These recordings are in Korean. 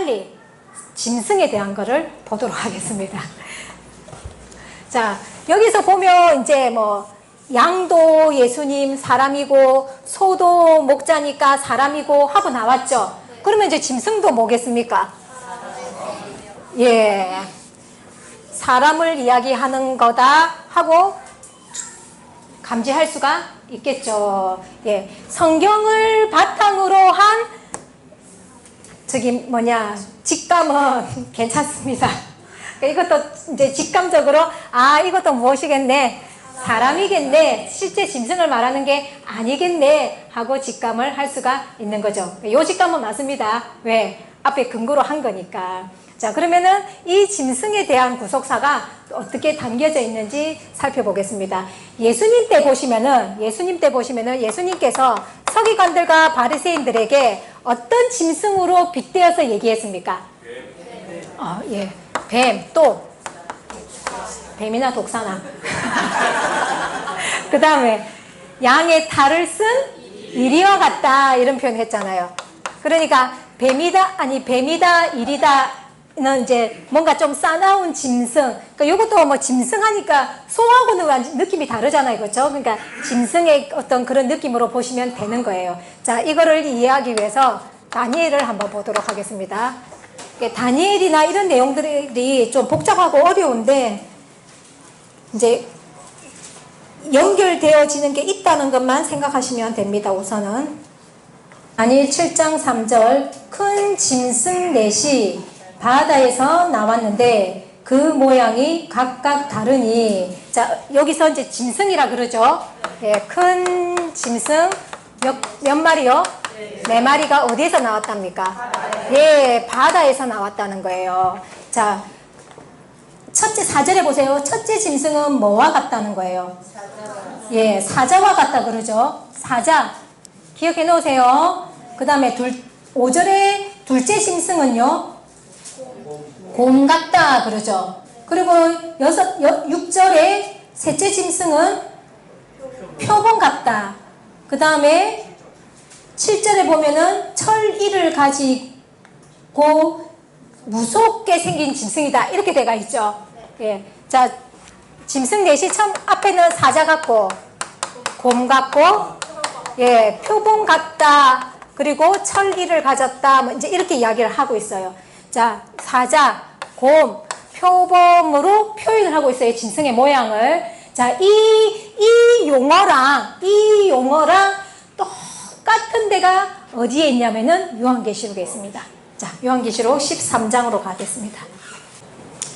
빨리 짐승에 대한 거를 보도록 하겠습니다. 자, 여기서 보면 이제 뭐 양도 예수님 사람이고 소도 목자니까 사람이고 하고 나왔죠. 그러면 이제 짐승도 뭐겠습니까? 예, 사람을 이야기하는 거다 하고 감지할 수가 있겠죠. 예, 성경을 바탕으로 한 직감은 괜찮습니다. 이것도 이제 직감적으로 이것도 무엇이겠네, 사람이겠네, 실제 짐승을 말하는 게 아니겠네 하고 직감을 할 수가 있는 거죠. 이 직감은 맞습니다. 왜? 앞에 근거로 한 거니까. 자, 그러면은 이 짐승에 대한 구속사가 어떻게 담겨져 있는지 살펴보겠습니다. 예수님 때 보시면은 예수님께서 서기관들과 바리새인들에게 어떤 짐승으로 빗대어서 얘기했습니까? 예, 뱀, 또 뱀이나 독사나 그 다음에 양의 탈을 쓴 이리와 같다, 이런 표현 했잖아요. 그러니까 뱀이다, 이리다는 이제 뭔가 좀 싸나운 짐승. 그러니까 이것도 뭐 짐승 하니까 소하고는 느낌이 다르잖아요. 그렇죠? 그러니까 짐승의 어떤 그런 느낌으로 보시면 되는 거예요. 자, 이거를 이해하기 위해서 다니엘을 한번 보도록 하겠습니다. 다니엘이나 이런 내용들이 좀 복잡하고 어려운데 이제 연결되어지는 게 있다는 것만 생각하시면 됩니다. 우선은 다니엘 7장 3절, 큰 짐승 넷이 바다에서 나왔는데 그 모양이 각각 다르니. 자, 여기서 이제 짐승이라 그러죠. 예, 큰 짐승 몇 마리요? 네 마리가 어디에서 나왔답니까? 예, 바다에서 나왔다는 거예요. 자, 첫째 4절에 보세요. 첫째 짐승은 뭐와 같다는 거예요? 예, 사자와 같다 그러죠. 사자 기억해 놓으세요. 그 다음에 5절에 둘째 짐승은요, 곰 같다 그러죠. 그리고 6절에 셋째 짐승은 표범 같다. 그 다음에 7절에 보면은 철이를 가지고 무섭게 생긴 짐승이다, 이렇게 돼가 있죠. 예, 자, 짐승 넷이 처음 앞에는 사자 같고 곰 같고, 예, 표범 같다, 그리고 철이를 가졌다, 뭐 이제 이렇게 이야기를 하고 있어요. 자, 사자, 곰, 표범으로 표현을 하고 있어요. 짐승의 모양을. 자, 이 용어랑 똑같은 데가 어디에 있냐면은 요한계시록에 있습니다. 자, 요한계시록 13장으로 가겠습니다.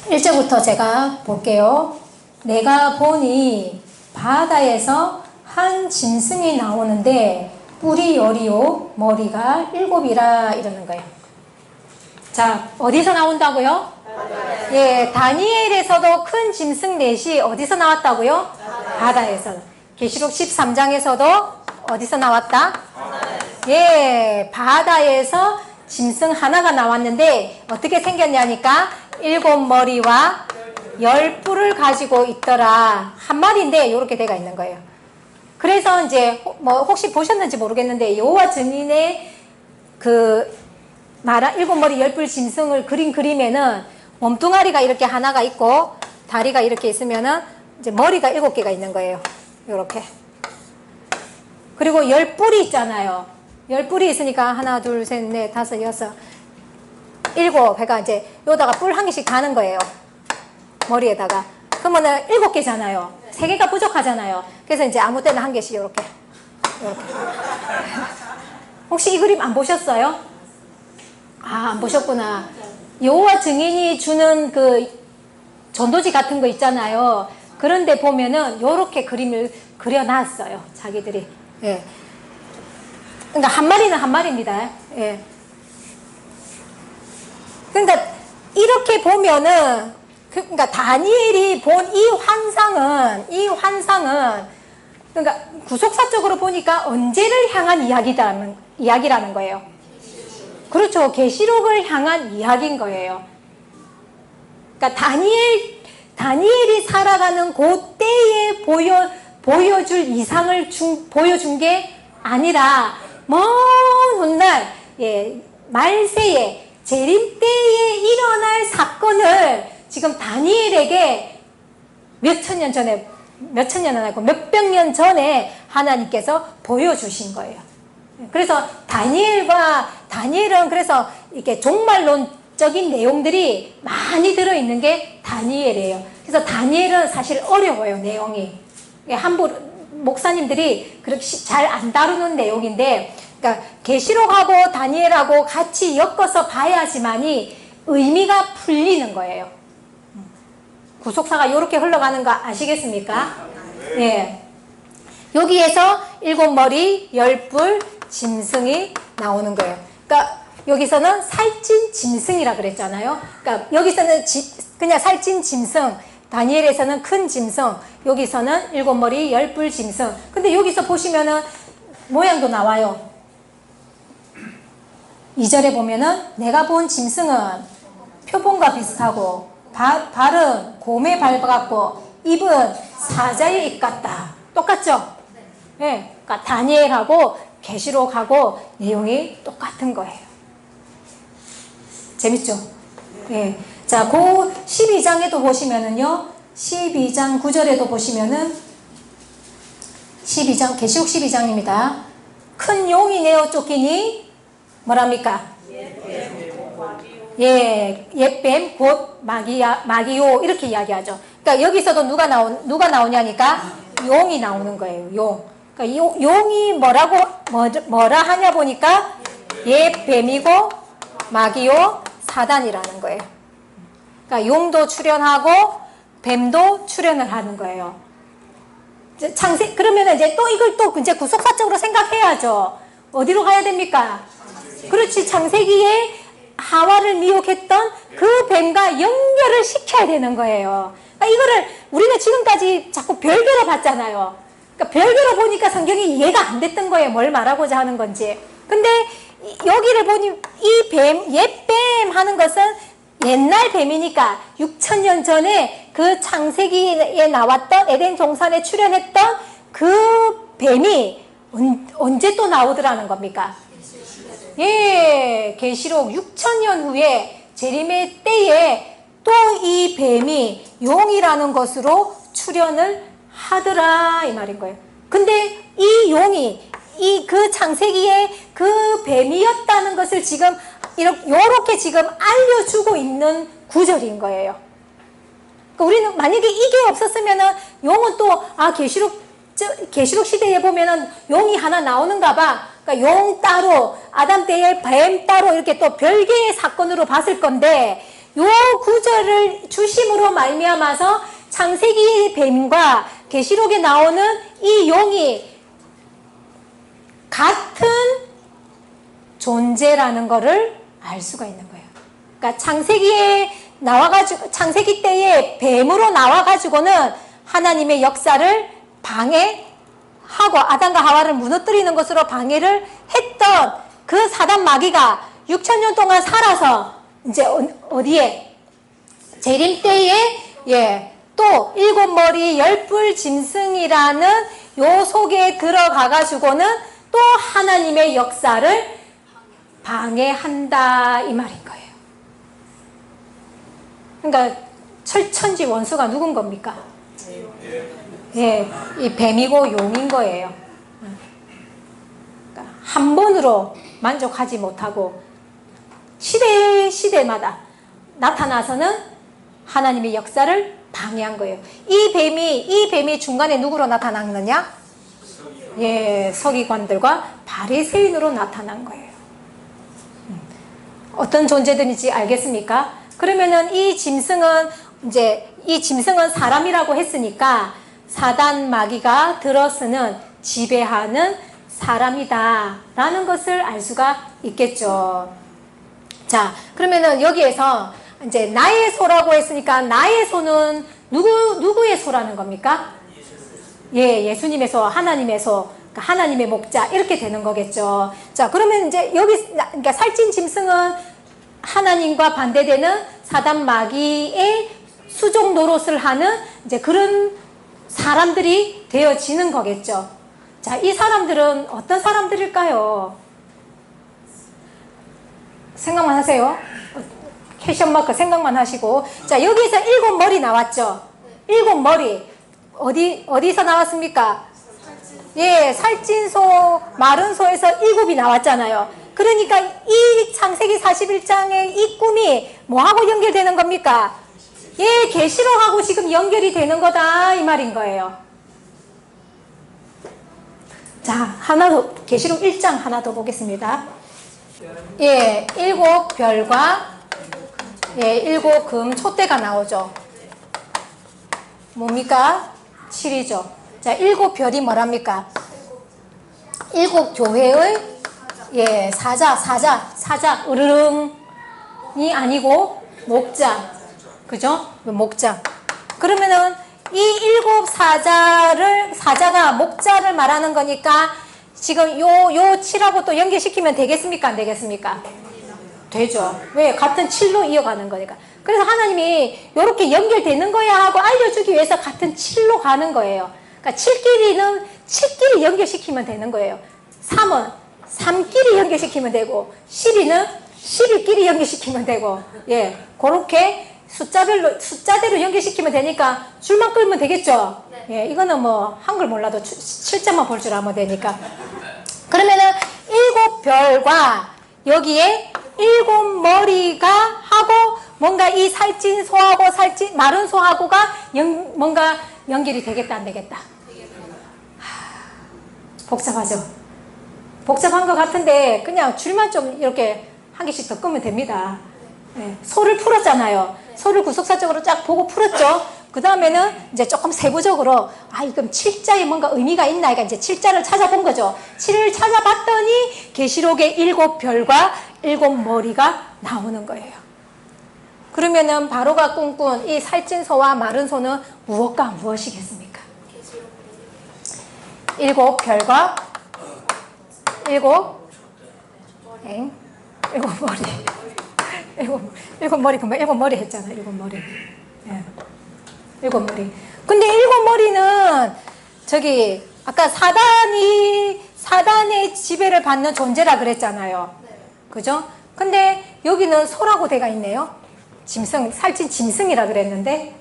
1절부터 제가 볼게요. 내가 보니 바다에서 한 짐승이 나오는데 뿔이 10이요 머리가 7이라, 이러는 거예요. 자, 어디서 나온다고요? 예, 다니엘에서도 큰 짐승 넷이 어디서 나왔다고요? 바다에서. 계시록 13장에서도 어디서 나왔다? 예, 바다에서 짐승 하나가 나왔는데 어떻게 생겼냐니까 7머리와 10뿔을 가지고 있더라. 한 마리인데 이렇게 돼가 있는 거예요. 그래서 이제 뭐 혹시 보셨는지 모르겠는데 여호와 증인의 그 7머리 10뿔 짐승을 그린 그림에는 몸뚱아리가 이렇게 하나가 있고 다리가 이렇게 있으면은 이제 머리가 7개가 있는 거예요. 이렇게. 그리고 10뿔이 있잖아요. 10뿔이 있으니까 하나, 둘, 셋, 넷, 다섯, 여섯, 7. 그러니까 이제 여기다가 뿔 한 개씩 다는 거예요. 머리에다가. 그러면은 7개잖아요. 3개가 부족하잖아요. 그래서 이제 아무 때나 한 개씩 이렇게. 혹시 이 그림 안 보셨어요? 안 보셨구나. 여호와 증인이 주는 그 전도지 같은 거 있잖아요. 그런데 보면은 요렇게 그림을 그려놨어요. 자기들이. 예. 그러니까 한 마리는 한 마리입니다. 예. 그러니까 이렇게 보면은 그러니까 다니엘이 본 이 환상은 그러니까 구속사적으로 보니까 언제를 향한 이야기라는 거예요. 그렇죠. 계시록을 향한 이야기인 거예요. 그러니까 다니엘이 살아가는 그때에 보여줄 이상을 보여준 게 아니라 먼 훗날, 예, 말세에 재림 때에 일어날 사건을 지금 다니엘에게 몇천 년 전에, 몇천 년은 아니고 몇백 년 전에 하나님께서 보여주신 거예요. 그래서 다니엘은 그래서 이렇게 종말론적인 내용들이 많이 들어있는 게 다니엘이에요. 그래서 다니엘은 사실 어려워요, 내용이. 함부로, 목사님들이 그렇게 잘 안 다루는 내용인데, 그러니까 계시록하고 다니엘하고 같이 엮어서 봐야지만이 의미가 풀리는 거예요. 구속사가 이렇게 흘러가는 거 아시겠습니까? 네. 여기에서 7머리 10뿔 짐승이 나오는 거예요. 그러니까 여기서는 살찐 짐승이라 그랬잖아요. 그러니까 여기서는 그냥 살찐 짐승, 다니엘에서는 큰 짐승, 여기서는 7머리 10뿔 짐승. 근데 여기서 보시면은 모양도 나와요. 2절에 보면은 내가 본 짐승은 표범과 비슷하고 발은 곰의 발 같고 입은 사자의 입 같다. 똑같죠? 네. 그러니까 다니엘하고 계시록하고 내용이 똑같은 거예요. 재밌죠? 네. 자, 그 12장에도 보시면은요, 12장 9절에도 보시면은 12장, 계시록 12장입니다. 큰 용이 내어 쫓기니 뭐랍니까? 예, 옛뱀 곧 마기요 이렇게 이야기하죠. 그러니까 여기서도 누가 나오냐니까 용이 나오는 거예요. 용. 그러니까 용이 뭐라 하냐 보니까 옛뱀이고 마기요 사단이라는 거예요. 그러니까 용도 출현하고 뱀도 출현을 하는 거예요. 그러면 이제 또 이걸 또 이제 구속사적으로 생각해야죠. 어디로 가야 됩니까? 그렇지, 창세기에 하와를 미혹했던 그 뱀과 연결을 시켜야 되는 거예요. 그러니까 이거를 우리는 지금까지 자꾸 별개로 봤잖아요. 그러니까 별개로 보니까 성경이 이해가 안 됐던 거예요. 뭘 말하고자 하는 건지. 근데 여기를 보니 이 뱀, 옛뱀 하는 것은 옛날 뱀이니까 6,000년 전에 그 창세기에 나왔던 에덴 동산에 출현했던 그 뱀이 언제 또 나오더라는 겁니까? 예, 계시록 6,000년 후에 재림의 때에 또 이 뱀이 용이라는 것으로 출현을 하더라 이 말인 거예요. 근데 이 용이 그 창세기에 그 뱀이었다는 것을 지금 이렇게 지금 알려주고 있는 구절인 거예요. 그러니까 우리는 만약에 이게 없었으면은 용은 또 계시록 시대에 보면은 용이 하나 나오는가 봐. 그러니까 용 따로, 아담 때의 뱀 따로 이렇게 또 별개의 사건으로 봤을 건데, 요 구절을 주심으로 말미암아서 창세기의 뱀과 계시록에 나오는 이 용이 같은 존재라는 거를 알 수가 있는 거예요. 그러니까 창세기 때에 뱀으로 나와가지고는 하나님의 역사를 방해하고 아담과 하와를 무너뜨리는 것으로 방해를 했던 그 사단 마귀가 6,000년 동안 살아서 이제 어디에? 재림 때에 또 7머리 10뿔 짐승이라는 요 속에 들어가가지고는 또 하나님의 역사를 방해한다 이 말인 거예요. 그러니까 철천지 원수가 누군 겁니까? 예, 이 뱀이고 용인 거예요. 그러니까 한 번으로 만족하지 못하고 시대마다 나타나서는 하나님의 역사를 방해한 거예요. 이 뱀이 중간에 누구로 나타났느냐? 예, 서기관들과 바리새인으로 나타난 거예요. 어떤 존재들인지 알겠습니까? 그러면은 이 짐승은 사람이라고 했으니까 사단 마귀가 들어서는 지배하는 사람이다라는 것을 알 수가 있겠죠. 자, 그러면은 여기에서 이제 나의 소라고 했으니까 나의 소는 누구의 소라는 겁니까? 예, 예수님의 소, 하나님의 소, 그러니까 하나님의 목자 이렇게 되는 거겠죠. 자, 그러면 이제 그러니까 살찐 짐승은 하나님과 반대되는 사단 마귀의 수종 노릇을 하는 이제 그런 사람들이 되어지는 거겠죠. 자, 이 사람들은 어떤 사람들일까요? 생각만 하세요. 캐션 마크 생각만 하시고. 자, 여기서 7머리 나왔죠? 7머리. 어디서 나왔습니까? 예, 살찐소, 마른소에서 7이 나왔잖아요. 그러니까 이 창세기 41장의 이 꿈이 뭐하고 연결되는 겁니까? 예, 계시록하고 지금 연결이 되는 거다 이 말인 거예요. 자, 하나 더, 계시록 1장 하나 더 보겠습니다. 예, 7별과 예, 7금 촛대가 나오죠. 뭡니까? 7이죠. 자, 7별이 뭐랍니까? 7교회의 예, 사자, 으르릉이 아니고 목자. 그죠? 목자. 그러면은 이 7사자가 목자를 말하는 거니까 지금 요 7하고 또 연결시키면 되겠습니까? 안 되겠습니까? 되죠. 왜? 같은 7로 이어가는 거니까. 그래서 하나님이 이렇게 연결되는 거야 하고 알려주기 위해서 같은 7로 가는 거예요. 그러니까 7끼리 연결시키면 되는 거예요. 3은 3끼리 연결시키면 되고 12는 12끼리 연결시키면 되고 예, 그렇게 숫자대로 연결시키면 되니까 줄만 끌면 되겠죠. 예, 이거는 뭐 한글 몰라도 7자만 볼 줄 알면 되니까. 그러면은 7별과 여기에 7머리가 하고 뭔가 이 살찐 소하고 마른 소하고가 뭔가 연결이 되겠다 안 되겠다. 복잡하죠. 복잡한 것 같은데 그냥 줄만 좀 이렇게 한 개씩 더 끄면 됩니다. 네, 소를 풀었잖아요. 소를 구속사적으로 쫙 보고 풀었죠. 그 다음에는 이제 조금 세부적으로 이건 7자에 뭔가 의미가 있나 그러니까 이제 7자를 찾아본 거죠. 7을 찾아봤더니 계시록의 7별과 7머리가 나오는 거예요. 그러면은 바로가 꿈꾼 이 살찐 소와 마른 소는 무엇과 무엇이겠습니까? 7별과 7머리. 7머리, 금방 7머리 했잖아, 7머리. 예. 7머리. 근데 7머리는, 아까 사단의 지배를 받는 존재라 그랬잖아요. 그죠? 근데 여기는 소라고 돼가 있네요. 살찐 짐승이라 그랬는데.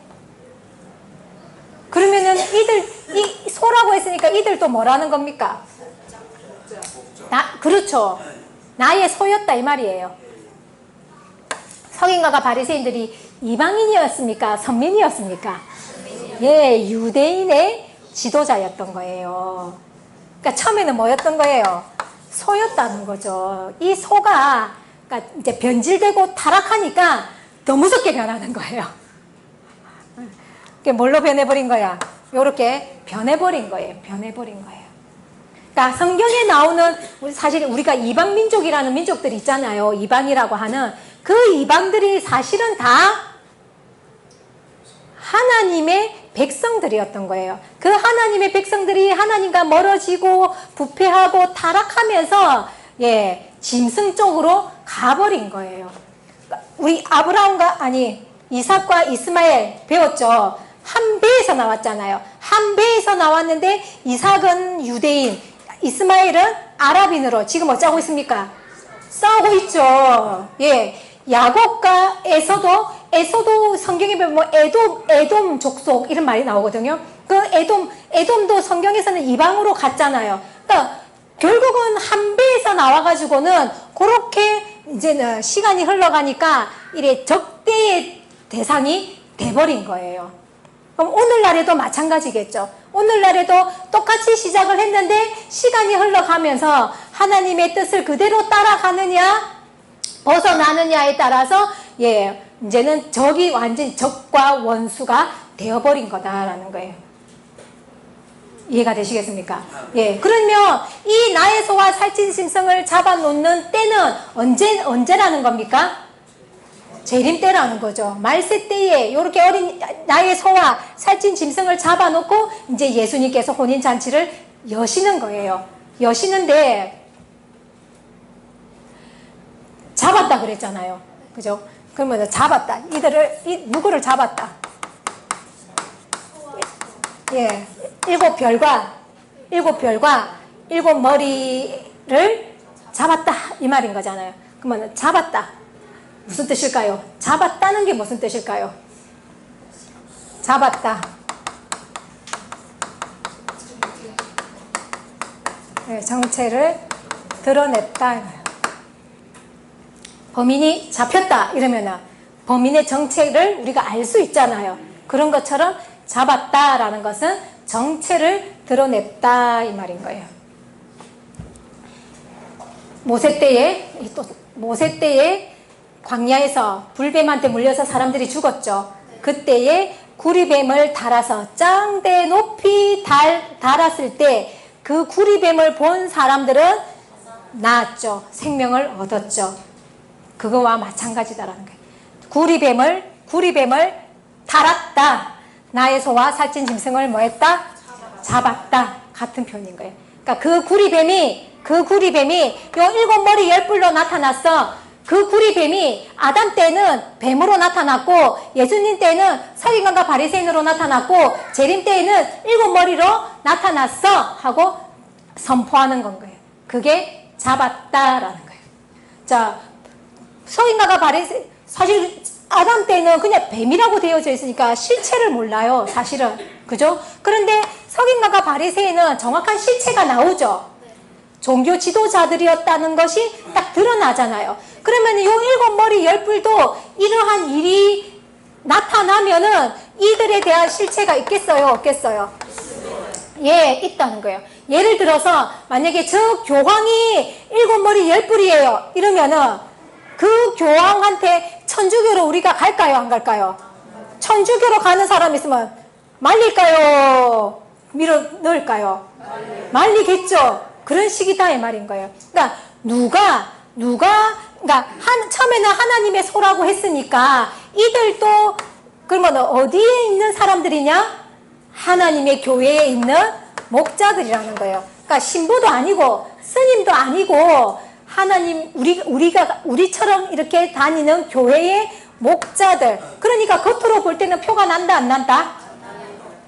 그러면은 이 소라고 했으니까 이들도 뭐라는 겁니까? 그렇죠. 나의 소였다 이 말이에요. 서기관과 바리새인들이 이방인이었습니까? 선민이었습니까? 예, 유대인의 지도자였던 거예요. 그러니까 처음에는 뭐였던 거예요? 소였다는 거죠. 이 소가 그러니까 이제 변질되고 타락하니까 더 무섭게 변하는 거예요. 그게 뭘로 변해버린 거야? 요렇게 변해버린 거예요. 변해버린 거예요. 그러니까 성경에 나오는 사실 우리가 이방 민족이라는 민족들이 있잖아요. 이방이라고 하는 그 이방들이 사실은 다 하나님의 백성들이었던 거예요. 그 하나님의 백성들이 하나님과 멀어지고 부패하고 타락하면서 예, 짐승 쪽으로 가버린 거예요. 우리 이삭과 이스마엘 배웠죠. 한 배에서 나왔잖아요. 한 배에서 나왔는데 이삭은 유대인, 이스마엘은 아랍인으로 지금 어쩌고 있습니까? 싸우고 있죠. 예. 야곱과 에서도 성경에 보면 뭐 에돔 족속 이런 말이 나오거든요. 그 에돔도 성경에서는 이방으로 갔잖아요. 그러니까 결국은 한 배에서 나와가지고는 그렇게 이제는 시간이 흘러가니까 이래 적대의 대상이 돼버린 거예요. 그럼 오늘날에도 마찬가지겠죠. 오늘날에도 똑같이 시작을 했는데 시간이 흘러가면서 하나님의 뜻을 그대로 따라가느냐 벗어나느냐에 따라서 예, 이제는 적이 완전히 적과 원수가 되어버린 거다라는 거예요. 이해가 되시겠습니까? 예. 그러면 이 나의 소와 살찐 짐승을 잡아놓는 때는 언제라는 겁니까? 재림 때라는 거죠. 말세 때에 이렇게 어린 나의 소와 살찐 짐승을 잡아놓고 이제 예수님께서 혼인잔치를 여시는 거예요. 여시는데 잡았다 그랬잖아요. 그죠? 그러면 잡았다. 누구를 잡았다? 예. 7별과 7머리를 잡았다. 이 말인 거잖아요. 그러면 잡았다. 무슨 뜻일까요? 잡았다는 게 무슨 뜻일까요? 잡았다. 네, 정체를 드러냈다. 범인이 잡혔다 이러면은 범인의 정체를 우리가 알 수 있잖아요. 그런 것처럼 잡았다라는 것은 정체를 드러냈다 이 말인 거예요. 모세 때에 광야에서 불뱀한테 물려서 사람들이 죽었죠. 그때에 구리뱀을 달아서 짱대 높이 달았을 때 그 구리뱀을 본 사람들은 나았죠. 생명을 얻었죠. 그거와 마찬가지다라는 거예요. 구리뱀을 달았다. 나의 소와 살찐 짐승을 뭐 했다? 잡았다. 같은 표현인 거예요. 그러니까 그 구리뱀이 요 7머리 10뿔로 나타났어. 그 구리뱀이 아담 때는 뱀으로 나타났고 예수님 때는 서기관과 바리새인으로 나타났고 재림 때에는 7머리로 나타났어 하고 선포하는 건 거예요. 그게 잡았다라는 거예요. 자, 서기관과 바리새인 사실 아담 때는 그냥 뱀이라고 되어져 있으니까 실체를 몰라요. 사실은. 그죠? 그런데 서기관과 바리새인은 정확한 실체가 나오죠. 종교 지도자들이었다는 것이 딱 드러나잖아요. 그러면 요 7머리 10뿔도 이러한 일이 나타나면은 이들에 대한 실체가 있겠어요? 없겠어요? 예, 있다는 거예요. 예를 들어서 만약에 저 교황이 7머리 10뿔이에요. 이러면은 그 교황한테 천주교로 우리가 갈까요? 안 갈까요? 천주교로 가는 사람 있으면 말릴까요? 밀어 넣을까요? 말리겠죠. 그런 식이다 이 말인 거예요. 그러니까 처음에는 하나님의 소라고 했으니까 이들도 그러면 어디에 있는 사람들이냐? 하나님의 교회에 있는 목자들이라는 거예요. 그러니까 신부도 아니고 스님도 아니고 하나님 우리처럼 이렇게 다니는 교회의 목자들. 그러니까 겉으로 볼 때는 표가 난다 안 난다?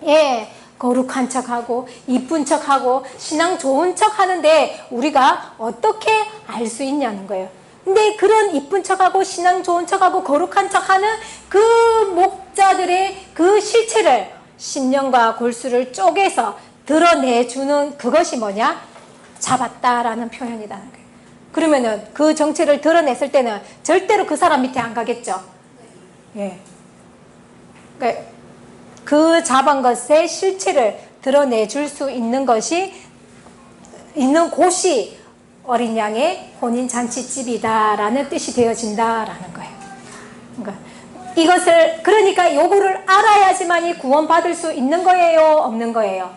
예. 거룩한 척하고 이쁜 척하고 신앙 좋은 척 하는데 우리가 어떻게 알 수 있냐는 거예요. 근데 그런 이쁜 척하고 신앙 좋은 척하고 거룩한 척하는 그 목자들의 그 실체를 심령과 골수를 쪼개서 드러내주는 그것이 뭐냐? 잡았다라는 표현이라는 거예요. 그러면은 그 정체를 드러냈을 때는 절대로 그 사람 밑에 안 가겠죠. 예. 그러니까 그 잡은 것의 실체를 드러내줄 수 있는 곳이 어린 양의 혼인잔치집이다라는 뜻이 되어진다라는 거예요. 그러니까 요거를 알아야지만이 구원받을 수 있는 거예요? 없는 거예요?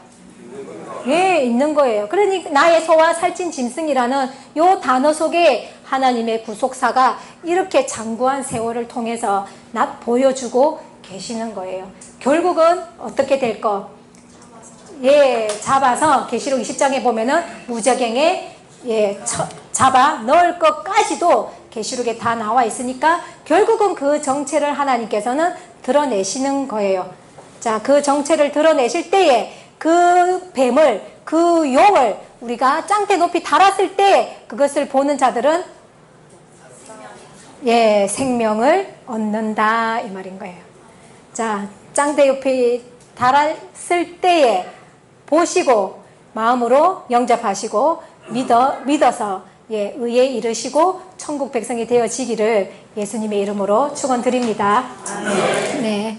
예, 있는 거예요. 그러니까 나의 소와 살찐 짐승이라는 요 단어 속에 하나님의 구속사가 이렇게 장구한 세월을 통해서 보여주고 계시는 거예요. 결국은 어떻게 될 거? 예, 잡아서 계시록 20장에 보면은 무저갱에 잡아 넣을 것까지도 계시록에 다 나와 있으니까 결국은 그 정체를 하나님께서는 드러내시는 거예요. 자, 그 정체를 드러내실 때에 그 뱀을, 그 용을 우리가 짱대 높이 달았을 때 그것을 보는 자들은 생명을 얻는다 이 말인 거예요. 자, 짱대 옆에 달았을 때에 보시고 마음으로 영접하시고 믿어서 의에 이르시고 천국 백성이 되어지기를 예수님의 이름으로 축원드립니다. 네.